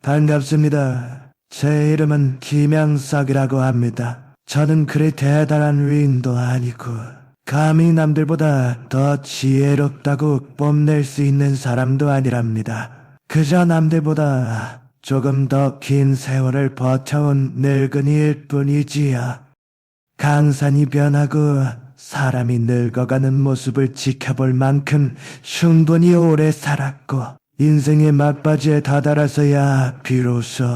반갑습니다. 제 이름은 김양석이라고 합니다. 저는 그리 대단한 위인도 아니고 감히 남들보다 더 지혜롭다고 뽐낼 수 있는 사람도 아니랍니다. 그저 남들보다 조금 더 긴 세월을 버텨온 늙은이일 뿐이지요. 강산이 변하고 사람이 늙어가는 모습을 지켜볼 만큼 충분히 오래 살았고 인생의 막바지에 다다라서야 비로소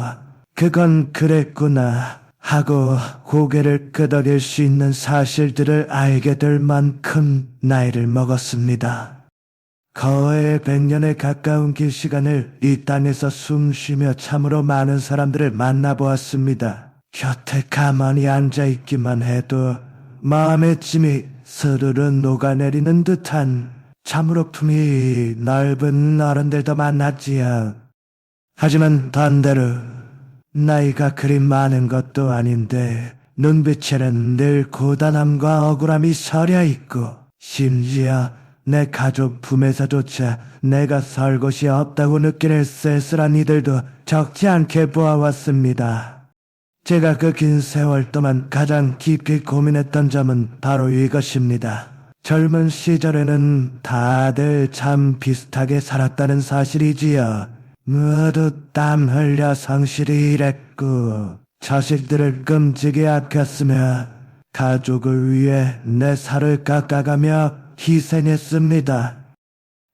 그건 그랬구나 하고 고개를 끄덕일 수 있는 사실들을 알게 될 만큼 나이를 먹었습니다. 거의 100년에 가까운 길 시간을 이 땅에서 숨쉬며 참으로 많은 사람들을 만나보았습니다. 곁에 가만히 앉아있기만 해도 마음의 짐이 스르르 녹아내리는 듯한 참으로 품이 넓은 어른들도 만났지요. 하지만 반대로 나이가 그리 많은 것도 아닌데 눈빛에는 늘 고단함과 억울함이 서려있고 심지어 내 가족 품에서조차 내가 설 곳이 없다고 느끼는 쓸쓸한 이들도 적지 않게 보아왔습니다. 제가 그 긴 세월 동안 가장 깊이 고민했던 점은 바로 이것입니다. 젊은 시절에는 다들 참 비슷하게 살았다는 사실이지요. 모두 땀 흘려 성실히 일했고 자식들을 끔찍이 아꼈으며 가족을 위해 내 살을 깎아가며 희생했습니다.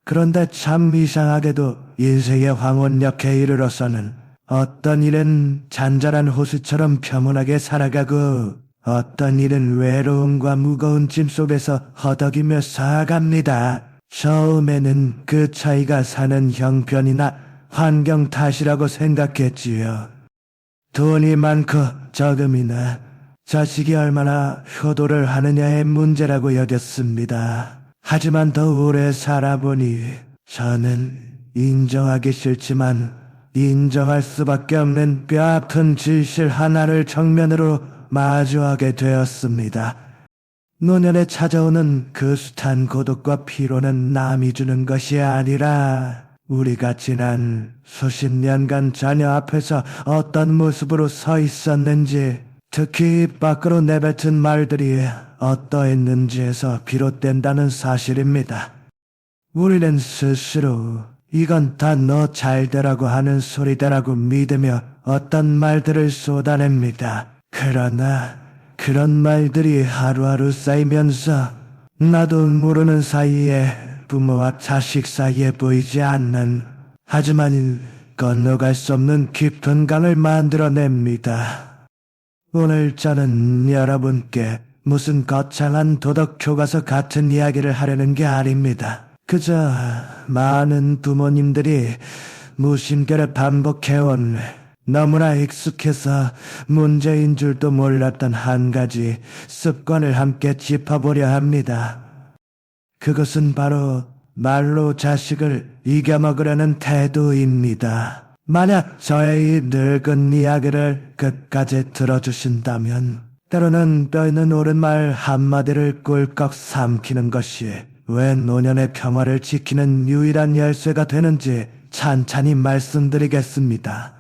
그런데 참 이상하게도 인생의 황혼역에 이르러서는 어떤 일은 잔잔한 호수처럼 평온하게 살아가고 어떤 일은 외로움과 무거운 짐 속에서 허덕이며 살아갑니다. 처음에는 그 차이가 사는 형편이나 환경 탓이라고 생각했지요. 돈이 많고 적음이나 자식이 얼마나 효도를 하느냐의 문제라고 여겼습니다. 하지만 더 오래 살아보니 저는 인정하기 싫지만 인정할 수밖에 없는 뼈아픈 진실 하나를 정면으로 마주하게 되었습니다. 노년에 찾아오는 그 숱한 고독과 피로는 남이 주는 것이 아니라 우리가 지난 수십 년간 자녀 앞에서 어떤 모습으로 서 있었는지, 특히 입 밖으로 내뱉은 말들이 어떠했는지에서 비롯된다는 사실입니다. 우리는 스스로 이건 다 너 잘되라고 하는 소리다라고 믿으며 어떤 말들을 쏟아냅니다. 그러나 그런 말들이 하루하루 쌓이면서 나도 모르는 사이에 부모와 자식 사이에 보이지 않는, 하지만 건너갈 수 없는 깊은 강을 만들어냅니다. 오늘 저는 여러분께 무슨 거창한 도덕 교과서 같은 이야기를 하려는 게 아닙니다. 그저 많은 부모님들이 무심결에 반복해온 너무나 익숙해서 문제인 줄도 몰랐던 한 가지 습관을 함께 짚어보려 합니다. 그것은 바로 말로 자식을 이겨먹으려는 태도입니다. 만약 저의 이 늙은 이야기를 끝까지 들어주신다면 때로는 뼈 있는 옳은 말 한마디를 꿀꺽 삼키는 것이 왜 노년의 평화를 지키는 유일한 열쇠가 되는지 찬찬히 말씀드리겠습니다.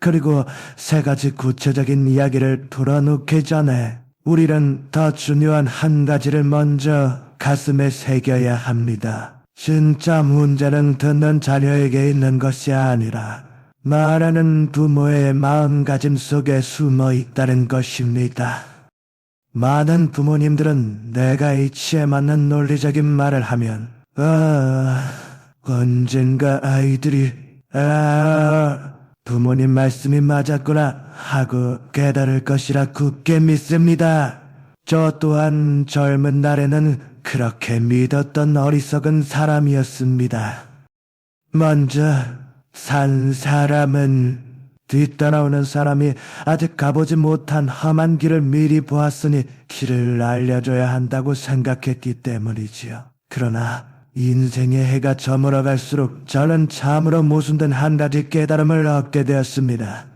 그리고 세 가지 구체적인 이야기를 풀어놓기 전에 우리는 더 중요한 한 가지를 먼저 가슴에 새겨야 합니다. 진짜 문제는 듣는 자녀에게 있는 것이 아니라 말하는 부모의 마음가짐 속에 숨어 있다는 것입니다. 많은 부모님들은 내가 이치에 맞는 논리적인 말을 하면 언젠가 아이들이 부모님 말씀이 맞았구나 하고 깨달을 것이라 굳게 믿습니다. 저 또한 젊은 날에는 그렇게 믿었던 어리석은 사람이었습니다. 먼저 산 사람은 뒤따라오는 사람이 아직 가보지 못한 험한 길을 미리 보았으니 길을 알려줘야 한다고 생각했기 때문이지요. 그러나 인생의 해가 저물어 갈수록 저는 참으로 모순된 한 가지 깨달음을 얻게 되었습니다.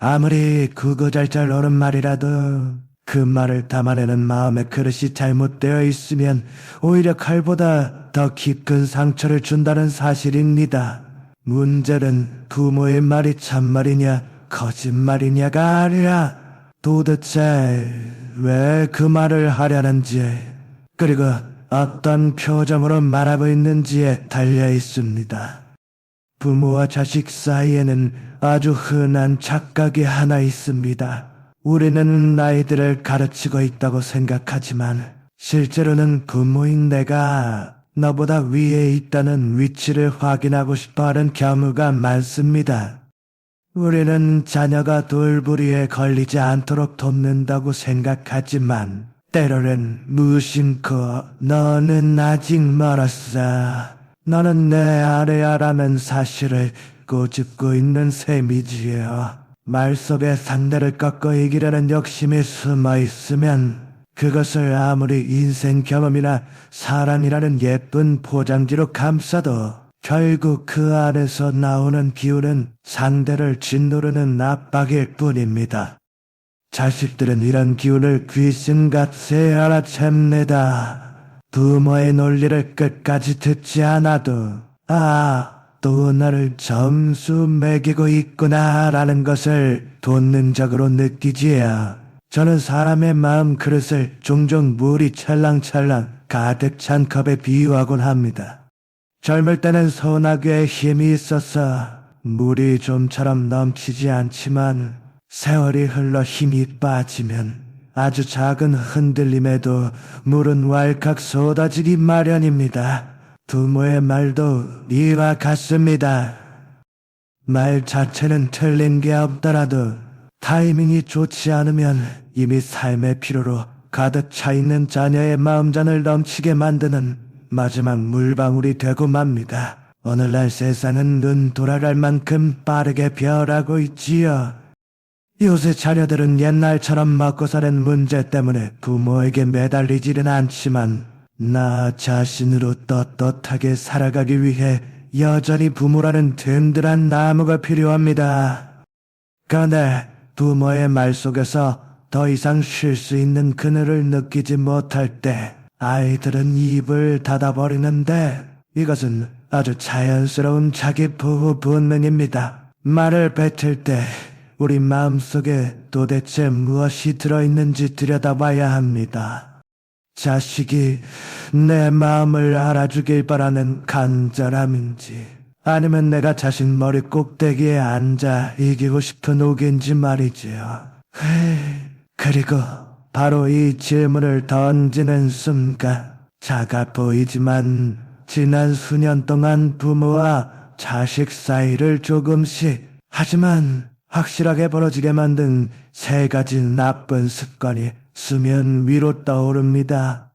아무리 구구절절 옳은 말이라도 그 말을 담아내는 마음의 그릇이 잘못되어 있으면 오히려 칼보다 더 깊은 상처를 준다는 사실입니다. 문제는 부모의 말이 참말이냐 거짓말이냐가 아니라 도대체 왜 그 말을 하려는지, 그리고 어떤 표정으로 말하고 있는지에 달려 있습니다. 부모와 자식 사이에는 아주 흔한 착각이 하나 있습니다. 우리는 아이들을 가르치고 있다고 생각하지만 실제로는 부모인 내가 너보다 위에 있다는 위치를 확인하고 싶어하는 경우가 많습니다. 우리는 자녀가 돌부리에 걸리지 않도록 돕는다고 생각하지만 때로는 무심코 너는 아직 멀었어, 너는 내 아래야라는 사실을 꼬집고 있는 셈이지요. 말 속에 상대를 꺾어 이기려는 욕심이 숨어 있으면 그것을 아무리 인생 경험이나 사랑이라는 예쁜 포장지로 감싸도 결국 그 안에서 나오는 기운은 상대를 짓누르는 압박일 뿐입니다. 자식들은 이런 기운을 귀신같이 알아챕니다. 부모의 논리를 끝까지 듣지 않아도 또 나를 점수 매기고 있구나라는 것을 본능적으로 느끼지요. 저는 사람의 마음 그릇을 종종 물이 찰랑찰랑 가득 찬 컵에 비유하곤 합니다. 젊을 때는 소나기에 힘이 있어서 물이 좀처럼 넘치지 않지만 세월이 흘러 힘이 빠지면 아주 작은 흔들림에도 물은 왈칵 쏟아지기 마련입니다. 부모의 말도 이와 같습니다. 말 자체는 틀린 게 없더라도 타이밍이 좋지 않으면 이미 삶의 피로로 가득 차 있는 자녀의 마음잔을 넘치게 만드는 마지막 물방울이 되고 맙니다. 오늘날 세상은 눈 돌아갈 만큼 빠르게 변하고 있지요. 요새 자녀들은 옛날처럼 먹고 사는 문제 때문에 부모에게 매달리지는 않지만 나 자신으로 떳떳하게 살아가기 위해 여전히 부모라는 든든한 나무가 필요합니다. 그런데 부모의 말 속에서 더 이상 쉴 수 있는 그늘을 느끼지 못할 때 아이들은 입을 닫아버리는데 이것은 아주 자연스러운 자기 보호 본능입니다. 말을 뱉을 때 우리 마음속에 도대체 무엇이 들어있는지 들여다봐야 합니다. 자식이 내 마음을 알아주길 바라는 간절함인지 아니면 내가 자신 머리 꼭대기에 앉아 이기고 싶은 옥인지 말이지요. 그리고 바로 이 질문을 던지는 순간 작아 보이지만 지난 수년 동안 부모와 자식 사이를 조금씩 하지만 확실하게 벌어지게 만든 세 가지 나쁜 습관이 수면 위로 떠오릅니다.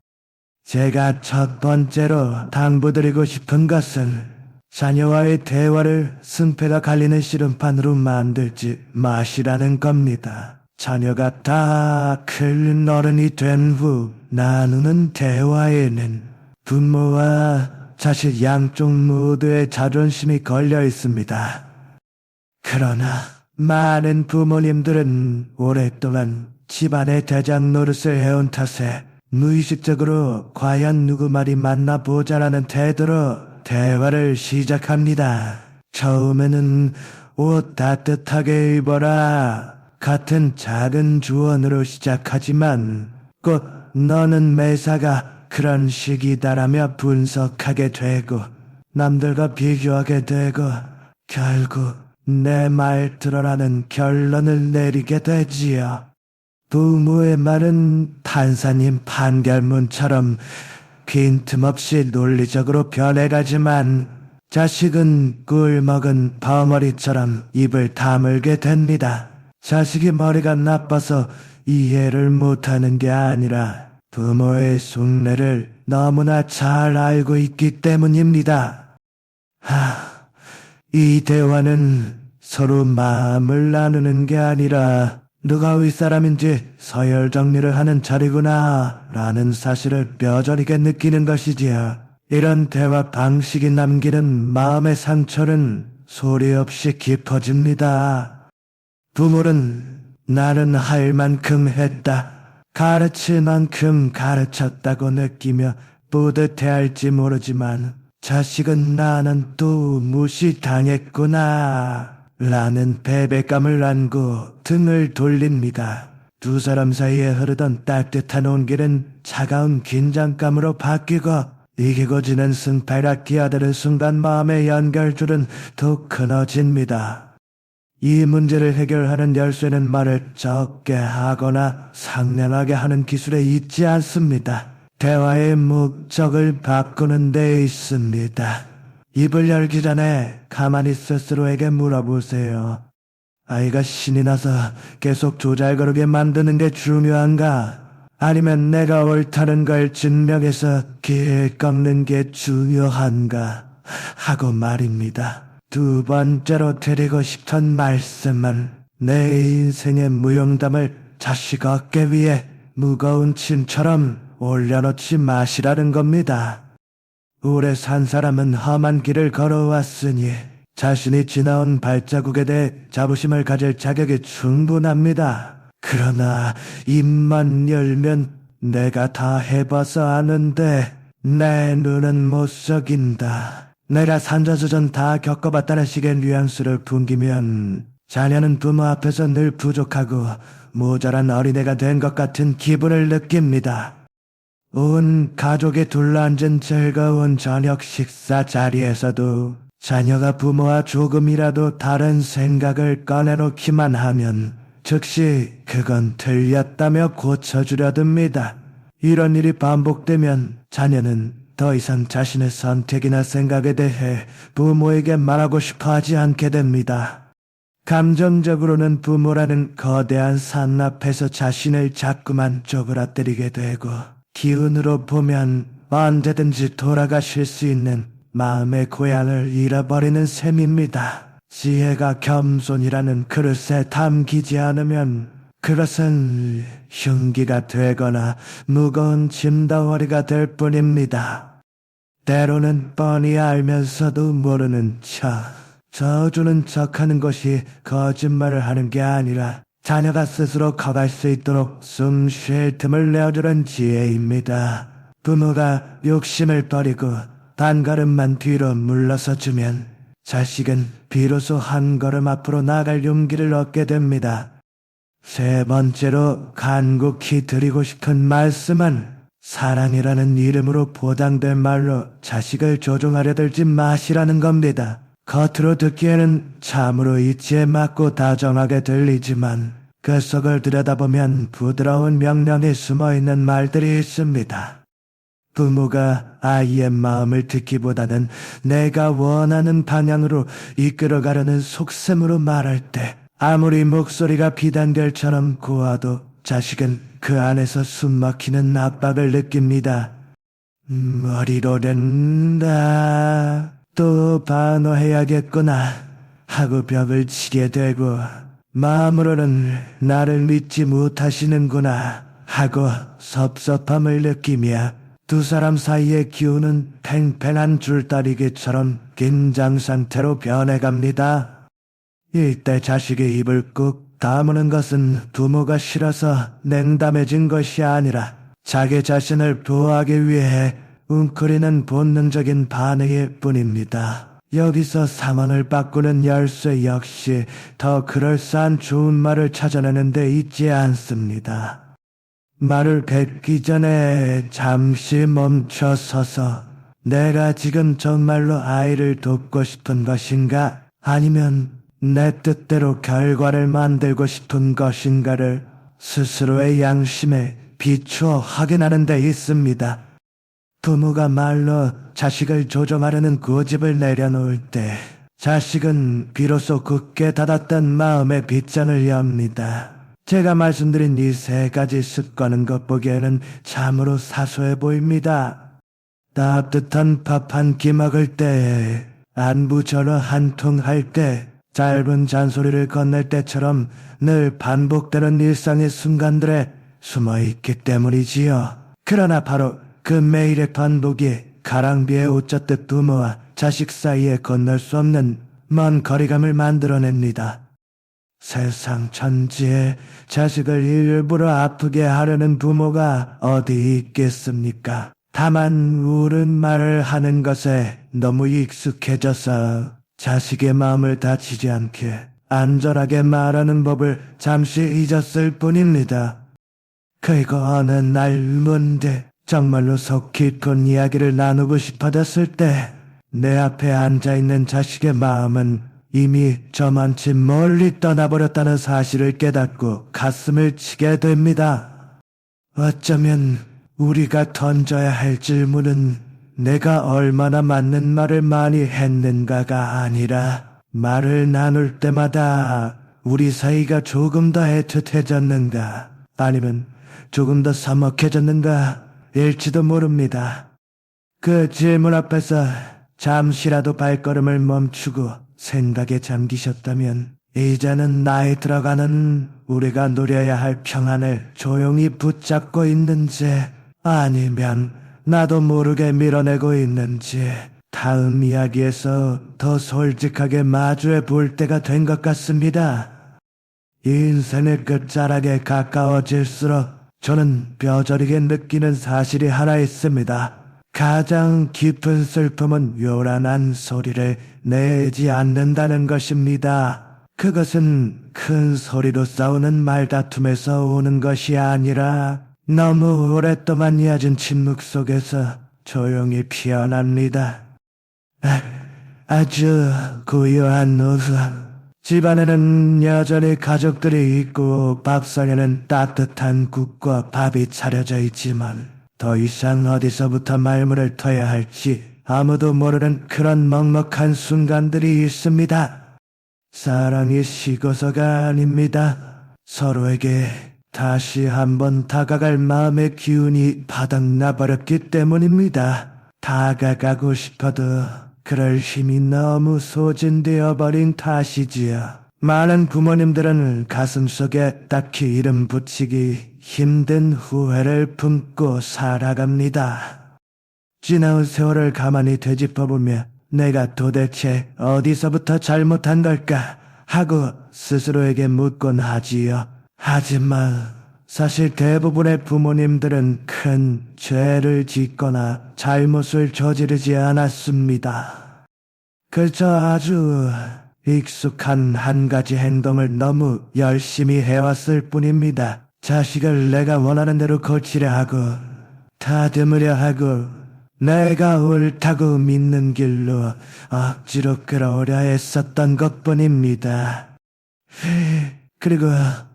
제가 첫 번째로 당부드리고 싶은 것은 자녀와의 대화를 승패가 갈리는 씨름판으로 만들지 마시라는 겁니다. 자녀가 다 큰 어른이 된 후 나누는 대화에는 부모와 자식 양쪽 모두의 자존심이 걸려 있습니다. 그러나 많은 부모님들은 오랫동안 집안의 대장 노릇을 해온 탓에 무의식적으로 과연 누구 말이 맞나 보자라는 태도로 대화를 시작합니다. 처음에는 옷 따뜻하게 입어라 같은 작은 조언으로 시작하지만 꼭 너는 매사가 그런 식이다라며 분석하게 되고 남들과 비교하게 되고 결국 내 말 들어라는 결론을 내리게 되지요. 부모의 말은 판사님 판결문처럼 빈틈없이 논리적으로 변해가지만 자식은 꿀 먹은 벙어리처럼 입을 다물게 됩니다. 자식이 머리가 나빠서 이해를 못하는 게 아니라 부모의 속내를 너무나 잘 알고 있기 때문입니다. 이 대화는 서로 마음을 나누는 게 아니라 누가 윗사람인지 서열 정리를 하는 자리구나 라는 사실을 뼈저리게 느끼는 것이지요. 이런 대화 방식이 남기는 마음의 상처는 소리 없이 깊어집니다. 부모는 나는 할 만큼 했다, 가르칠 만큼 가르쳤다고 느끼며 뿌듯해할지 모르지만 자식은 나는 또 무시당했구나 라는 패배감을 안고 등을 돌립니다. 두 사람 사이에 흐르던 따뜻한 온기는 차가운 긴장감으로 바뀌고 이기고 지는 승패라 끼어드는 순간 마음의 연결줄은 더 끊어집니다. 이 문제를 해결하는 열쇠는 말을 적게 하거나 상냥하게 하는 기술에 있지 않습니다. 대화의 목적을 바꾸는 데 있습니다. 입을 열기 전에 가만히 스스로에게 물어보세요. 아이가 신이 나서 계속 조잘거리게 만드는 게 중요한가? 아니면 내가 옳다는 걸 증명해서 길 꺾는 게 중요한가? 하고 말입니다. 두 번째로 드리고 싶은 말씀은 내 인생의 무용담을 자식 어깨 위에 무거운 짐처럼 올려놓지 마시라는 겁니다. 오래 산 사람은 험한 길을 걸어왔으니 자신이 지나온 발자국에 대해 자부심을 가질 자격이 충분합니다. 그러나 입만 열면 내가 다 해봐서 아는데 내 눈은 못 속인다. 내가 산전수전 다 겪어봤다는 식의 뉘앙스를 풍기면 자녀는 부모 앞에서 늘 부족하고 모자란 어린애가 된 것 같은 기분을 느낍니다. 온 가족이 둘러앉은 즐거운 저녁 식사 자리에서도 자녀가 부모와 조금이라도 다른 생각을 꺼내놓기만 하면 즉시 그건 틀렸다며 고쳐주려 듭니다. 이런 일이 반복되면 자녀는 더 이상 자신의 선택이나 생각에 대해 부모에게 말하고 싶어 하지 않게 됩니다. 감정적으로는 부모라는 거대한 산 앞에서 자신을 자꾸만 쪼그라뜨리게 되고 기운으로 보면 언제든지 돌아가실 수 있는 마음의 고향을 잃어버리는 셈입니다. 지혜가 겸손이라는 그릇에 담기지 않으면 그것은 흉기가 되거나 무거운 짐덩어리가 될 뿐입니다. 때로는 뻔히 알면서도 모르는 척, 저주는 척하는 것이 거짓말을 하는 게 아니라 자녀가 스스로 커갈 수 있도록 숨 쉴 틈을 내어주는 지혜입니다. 부모가 욕심을 버리고 한 걸음만 뒤로 물러서 주면 자식은 비로소 한 걸음 앞으로 나아갈 용기를 얻게 됩니다. 세 번째로 간곡히 드리고 싶은 말씀은 사랑이라는 이름으로 보장된 말로 자식을 조종하려 들지 마시라는 겁니다. 겉으로 듣기에는 참으로 이치에 맞고 다정하게 들리지만 그 속을 들여다보면 부드러운 명령이 숨어있는 말들이 있습니다. 부모가 아이의 마음을 듣기보다는 내가 원하는 방향으로 이끌어가려는 속셈으로 말할 때 아무리 목소리가 비단결처럼 고와도 자식은 그 안에서 숨막히는 압박을 느낍니다. 머리로 된다. 또 반어해야겠구나 하고 벽을 치게 되고 마음으로는 나를 믿지 못하시는구나 하고 섭섭함을 느끼며 두 사람 사이의 기운은 팽팽한 줄다리기처럼 긴장 상태로 변해갑니다. 이때 자식의 입을 꾹 다무는 것은 부모가 싫어서 냉담해진 것이 아니라 자기 자신을 보호하기 위해 웅크리는 본능적인 반응일 뿐입니다. 여기서 상황을 바꾸는 열쇠 역시 더 그럴싸한 좋은 말을 찾아내는 데 있지 않습니다. 말을 뱉기 전에 잠시 멈춰 서서 내가 지금 정말로 아이를 돕고 싶은 것인가 아니면 내 뜻대로 결과를 만들고 싶은 것인가를 스스로의 양심에 비추어 확인하는 데 있습니다. 부모가 말로 자식을 조종하려는 고집을 내려놓을 때 자식은 비로소 굳게 닫았던 마음의 빗장을 엽니다. 제가 말씀드린 이 세 가지 습관은 겉보기에는 참으로 사소해 보입니다. 따뜻한 밥 한 끼 먹을 때, 안부 전화 한 통 할 때, 짧은 잔소리를 건넬 때처럼 늘 반복되는 일상의 순간들에 숨어있기 때문이지요. 그러나 바로 그 매일의 반복이 가랑비에 옷 젖듯 부모와 자식 사이에 건널 수 없는 먼 거리감을 만들어냅니다. 세상 천지에 자식을 일부러 아프게 하려는 부모가 어디 있겠습니까? 다만 옳은 말을 하는 것에 너무 익숙해져서 자식의 마음을 다치지 않게 안전하게 말하는 법을 잠시 잊었을 뿐입니다. 그리고 어느 날 문득 정말로 속 깊은 이야기를 나누고 싶어졌을 때 내 앞에 앉아있는 자식의 마음은 이미 저만치 멀리 떠나버렸다는 사실을 깨닫고 가슴을 치게 됩니다. 어쩌면 우리가 던져야 할 질문은 내가 얼마나 맞는 말을 많이 했는가가 아니라 말을 나눌 때마다 우리 사이가 조금 더 애틋해졌는가 아니면 조금 더 서먹해졌는가 일지도 모릅니다. 그 질문 앞에서 잠시라도 발걸음을 멈추고 생각에 잠기셨다면 이제는 나이 들어가는 우리가 누려야 할 평안을 조용히 붙잡고 있는지 아니면 나도 모르게 밀어내고 있는지 다음 이야기에서 더 솔직하게 마주해 볼 때가 된 것 같습니다. 인생의 끝자락에 가까워질수록 저는 뼈저리게 느끼는 사실이 하나 있습니다. 가장 깊은 슬픔은 요란한 소리를 내지 않는다는 것입니다. 그것은 큰 소리로 싸우는 말다툼에서 오는 것이 아니라 너무 오랫동안 이어진 침묵 속에서 조용히 피어납니다. 아주 고요한 오후. 집안에는 여전히 가족들이 있고 밥상에는 따뜻한 국과 밥이 차려져 있지만 더 이상 어디서부터 말문을 터야 할지 아무도 모르는 그런 먹먹한 순간들이 있습니다. 사랑이 식어서가 아닙니다. 서로에게 다시 한번 다가갈 마음의 기운이 바닥나버렸기 때문입니다. 다가가고 싶어도 그럴 힘이 너무 소진되어 버린 탓이지요. 많은 부모님들은 가슴속에 딱히 이름 붙이기 힘든 후회를 품고 살아갑니다. 지나온 세월을 가만히 되짚어보며 내가 도대체 어디서부터 잘못한 걸까 하고 스스로에게 묻곤 하지요. 하지만 사실 대부분의 부모님들은 큰 죄를 짓거나 잘못을 저지르지 않았습니다. 그저 아주 익숙한 한 가지 행동을 너무 열심히 해왔을 뿐입니다. 자식을 내가 원하는 대로 고치려 하고 다듬으려 하고 내가 옳다고 믿는 길로 억지로 끌어오려 했었던 것뿐입니다. 그리고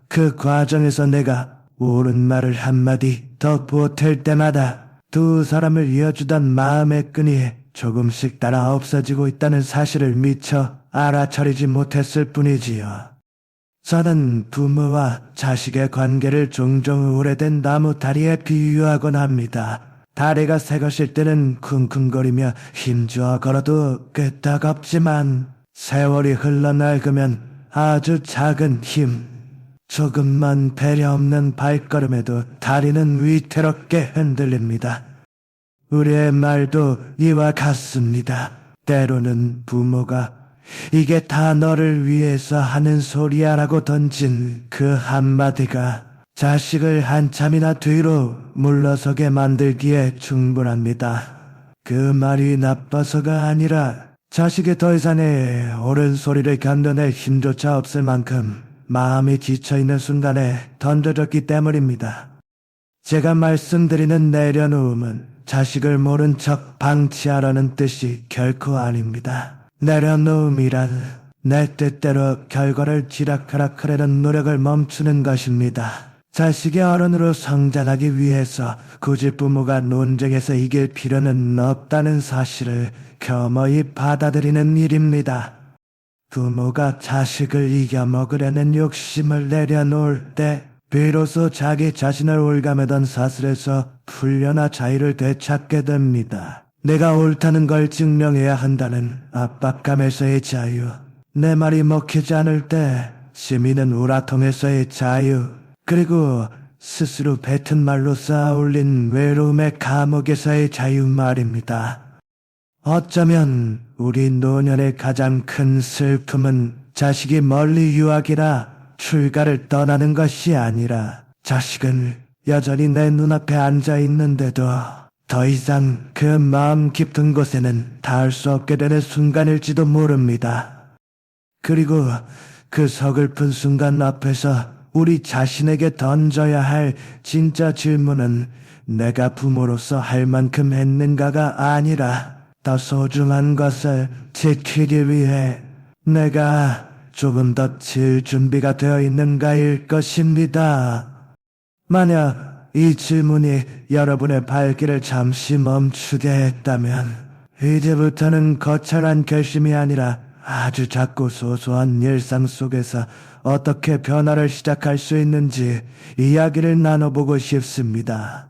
그 과정에서 내가 옳은 말을 한마디 더 보탤 때마다 두 사람을 이어주던 마음의 끈이 조금씩 따라 없어지고 있다는 사실을 미처 알아차리지 못했을 뿐이지요. 저는 부모와 자식의 관계를 종종 오래된 나무 다리에 비유하곤 합니다. 다리가 새 것일 때는 쿵쿵거리며 힘주어 걸어도 끄떡없지만 세월이 흘러낡으면 아주 작은 힘, 조금만 배려 없는 발걸음에도 다리는 위태롭게 흔들립니다. 우리의 말도 이와 같습니다. 때로는 부모가 이게 다 너를 위해서 하는 소리야 라고 던진 그 한마디가 자식을 한참이나 뒤로 물러서게 만들기에 충분합니다. 그 말이 나빠서가 아니라 자식이 더 이상의 옳은 소리를 견뎌낼 힘조차 없을 만큼 마음이 지쳐있는 순간에 던져졌기 때문입니다. 제가 말씀드리는 내려놓음은 자식을 모른 척 방치하라는 뜻이 결코 아닙니다. 내려놓음이란 내 뜻대로 결과를 지락하락하려는 노력을 멈추는 것입니다. 자식이 어른으로 성장하기 위해서 굳이 부모가 논쟁에서 이길 필요는 없다는 사실을 겸허히 받아들이는 일입니다. 부모가 자식을 이겨먹으려는 욕심을 내려놓을 때 비로소 자기 자신을 올가매던 사슬에서 풀려나 자유를 되찾게 됩니다. 내가 옳다는 걸 증명해야 한다는 압박감에서의 자유, 내 말이 먹히지 않을 때 시민은 우라통에서의 자유, 그리고 스스로 뱉은 말로 쌓아올린 외로움의 감옥에서의 자유 말입니다. 어쩌면 우리 노년의 가장 큰 슬픔은 자식이 멀리 유학이나 출가를 떠나는 것이 아니라 자식은 여전히 내 눈앞에 앉아 있는데도 더 이상 그 마음 깊은 곳에는 닿을 수 없게 되는 순간일지도 모릅니다. 그리고 그 서글픈 순간 앞에서 우리 자신에게 던져야 할 진짜 질문은 내가 부모로서 할 만큼 했는가가 아니라 더 소중한 것을 지키기 위해 내가 조금 더 질 준비가 되어 있는가일 것입니다. 만약 이 질문이 여러분의 발길을 잠시 멈추게 했다면 이제부터는 거창한 결심이 아니라 아주 작고 소소한 일상 속에서 어떻게 변화를 시작할 수 있는지 이야기를 나눠보고 싶습니다.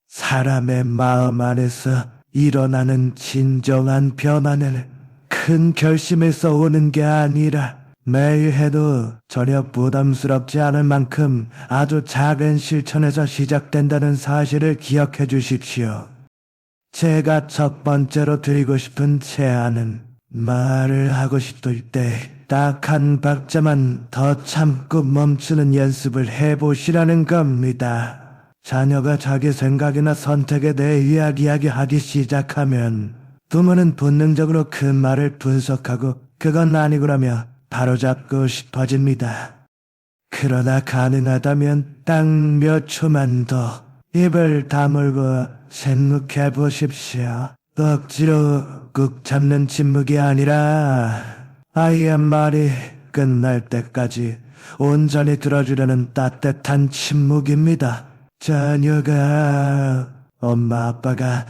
사람의 마음 안에서 일어나는 진정한 변화는 큰 결심에서 오는 게 아니라 매일 해도 전혀 부담스럽지 않을 만큼 아주 작은 실천에서 시작된다는 사실을 기억해 주십시오. 제가 첫 번째로 드리고 싶은 제안은 말을 하고 싶을 때 딱 한 박자만 더 참고 멈추는 연습을 해보시라는 겁니다. 자녀가 자기 생각이나 선택에 대해 이야기하기 시작하면 부모는 본능적으로 그 말을 분석하고 그건 아니구라며 바로잡고 싶어집니다. 그러나 가능하다면 딱 몇 초만 더 입을 다물고 생각해 보십시오. 억지로 꾹 참는 침묵이 아니라 아이의 말이 끝날 때까지 온전히 들어주려는 따뜻한 침묵입니다. 자녀가 엄마 아빠가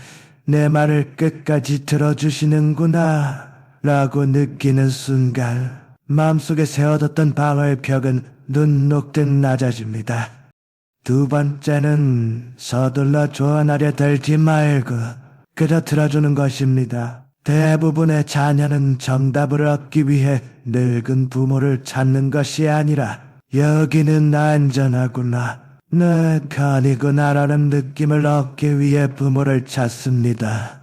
내 말을 끝까지 들어주시는구나 라고 느끼는 순간 마음속에 세워뒀던 방어의 벽은 눈 녹듯 낮아집니다. 두 번째는 서둘러 조언하려 들지 말고 그저 들어주는 것입니다. 대부분의 자녀는 정답을 얻기 위해 늙은 부모를 찾는 것이 아니라 여기는 안전하구나, 내 편이구나라는 느낌을 얻기 위해 부모를 찾습니다.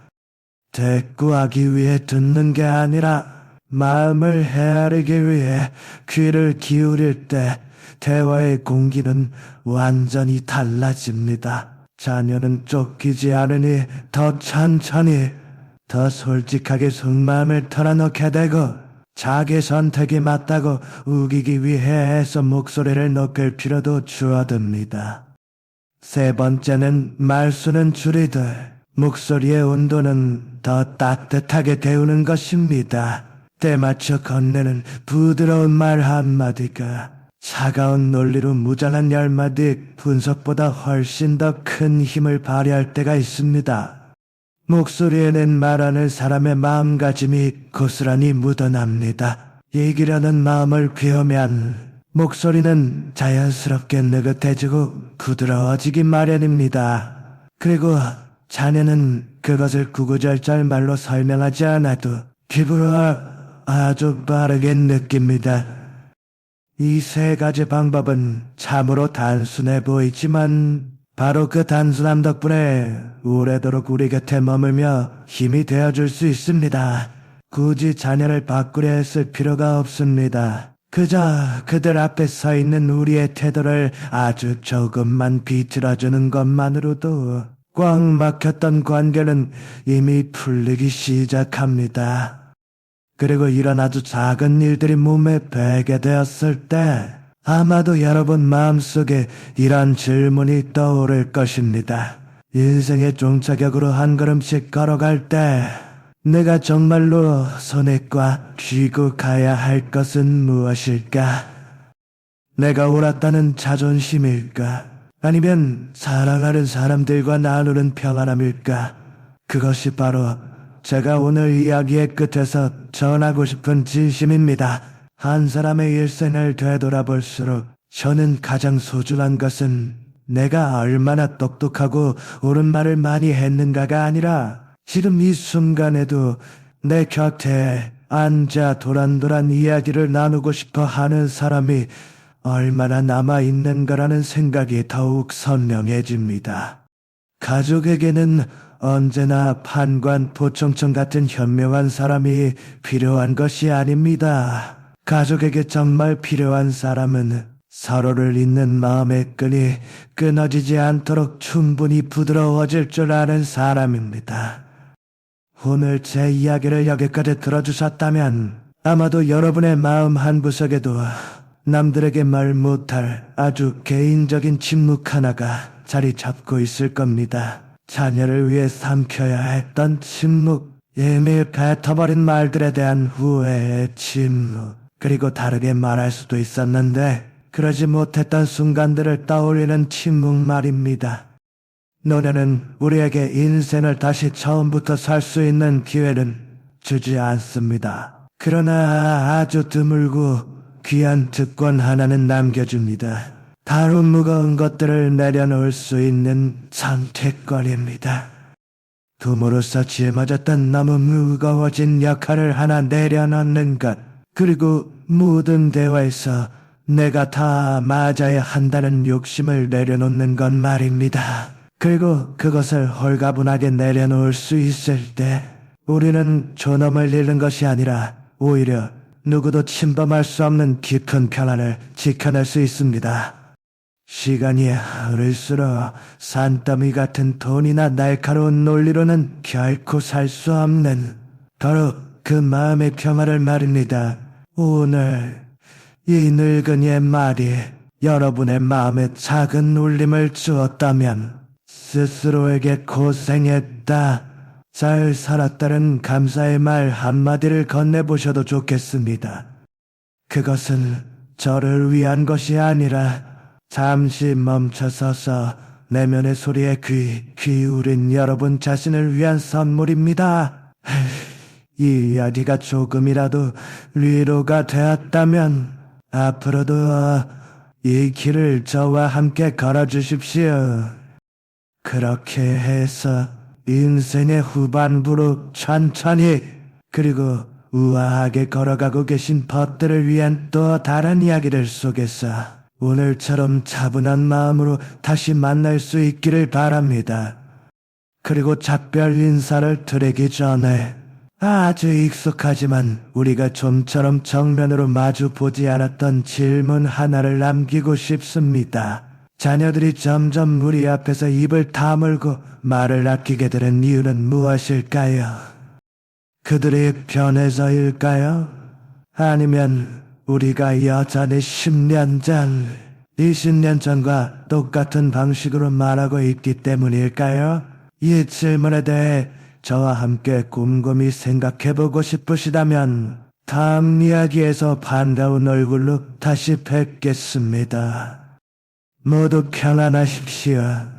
대꾸하기 위해 듣는 게 아니라 마음을 헤아리기 위해 귀를 기울일 때 대화의 공기는 완전히 달라집니다. 자녀는 쫓기지 않으니 더 천천히, 더 솔직하게 속마음을 털어놓게 되고 자기 선택이 맞다고 우기기 위해 애써 목소리를 높일 필요도 줄어듭니다. 세 번째는 말수는 줄이되 목소리의 온도는 더 따뜻하게 데우는 것입니다. 때맞춰 건네는 부드러운 말 한마디가 차가운 논리로 무장한 10마디 분석보다 훨씬 더 큰 힘을 발휘할 때가 있습니다. 목소리에는 말하는 사람의 마음가짐이 고스란히 묻어납니다. 이기려는 마음을 비우면 목소리는 자연스럽게 느긋해지고 부드러워지기 마련입니다. 그리고 자녀는 그것을 구구절절 말로 설명하지 않아도 기분으로 아주 빠르게 느낍니다. 이 세 가지 방법은 참으로 단순해 보이지만 바로 그 단순함 덕분에 오래도록 우리 곁에 머물며 힘이 되어줄 수 있습니다. 굳이 자녀를 바꾸려 했을 필요가 없습니다. 그저 그들 앞에 서 있는 우리의 태도를 아주 조금만 비틀어주는 것만으로도 꽉 막혔던 관계는 이미 풀리기 시작합니다. 그리고 이런 아주 작은 일들이 몸에 배게 되었을 때 아마도 여러분 마음속에 이런 질문이 떠오를 것입니다. 인생의 종착역으로 한 걸음씩 걸어갈 때 내가 정말로 손에과 쥐고 가야 할 것은 무엇일까? 내가 옳았다는 자존심일까? 아니면 사랑하는 사람들과 나누는 평안함일까? 그것이 바로 제가 오늘 이야기의 끝에서 전하고 싶은 진심입니다. 한 사람의 일생을 되돌아볼수록 저는 가장 소중한 것은 내가 얼마나 똑똑하고 옳은 말을 많이 했는가가 아니라 지금 이 순간에도 내 곁에 앉아 도란도란 이야기를 나누고 싶어 하는 사람이 얼마나 남아있는가라는 생각이 더욱 선명해집니다. 가족에게는 언제나 판관, 포청청 같은 현명한 사람이 필요한 것이 아닙니다. 가족에게 정말 필요한 사람은 서로를 잇는 마음의 끈이 끊어지지 않도록 충분히 부드러워질 줄 아는 사람입니다. 오늘 제 이야기를 여기까지 들어주셨다면 아마도 여러분의 마음 한구석에도 남들에게 말 못할 아주 개인적인 침묵 하나가 자리 잡고 있을 겁니다. 자녀를 위해 삼켜야 했던 침묵, 이미 뱉어버린 말들에 대한 후회의 침묵, 그리고 다르게 말할 수도 있었는데 그러지 못했던 순간들을 떠올리는 침묵 말입니다. 노래는 우리에게 인생을 다시 처음부터 살 수 있는 기회는 주지 않습니다. 그러나 아주 드물고 귀한 특권 하나는 남겨줍니다. 다룬 무거운 것들을 내려놓을 수 있는 선택권입니다. 부모로서 짊어졌던 너무 무거워진 역할을 하나 내려놓는 것, 그리고 모든 대화에서 내가 다 맞아야 한다는 욕심을 내려놓는 것 말입니다. 그리고 그것을 홀가분하게 내려놓을 수 있을 때 우리는 존엄을 잃는 것이 아니라 오히려 누구도 침범할 수 없는 깊은 평안을 지켜낼 수 있습니다. 시간이 흐를수록 산더미 같은 돈이나 날카로운 논리로는 결코 살 수 없는 바로 그 마음의 평화를 말입니다. 오늘 이 늙은이의 말이 여러분의 마음에 작은 울림을 주었다면 스스로에게 고생했다, 잘 살았다는 감사의 말 한마디를 건네보셔도 좋겠습니다. 그것은 저를 위한 것이 아니라 잠시 멈춰서서 내면의 소리에 귀 기울인 여러분 자신을 위한 선물입니다. 이 이야기가 조금이라도 위로가 되었다면 앞으로도 이 길을 저와 함께 걸어주십시오. 그렇게 해서 인생의 후반부로 천천히 그리고 우아하게 걸어가고 계신 벗들을 위한 또 다른 이야기들 속에서 오늘처럼 차분한 마음으로 다시 만날 수 있기를 바랍니다. 그리고 작별 인사를 드리기 전에 아주 익숙하지만 우리가 좀처럼 정면으로 마주 보지 않았던 질문 하나를 남기고 싶습니다. 자녀들이 점점 우리 앞에서 입을 다물고 말을 아끼게 되는 이유는 무엇일까요? 그들이 변해서일까요? 아니면 우리가 여전히 10년 전, 20년 전과 똑같은 방식으로 말하고 있기 때문일까요? 이 질문에 대해 저와 함께 곰곰이 생각해보고 싶으시다면 다음 이야기에서 반가운 얼굴로 다시 뵙겠습니다. 모두 평안하십시오.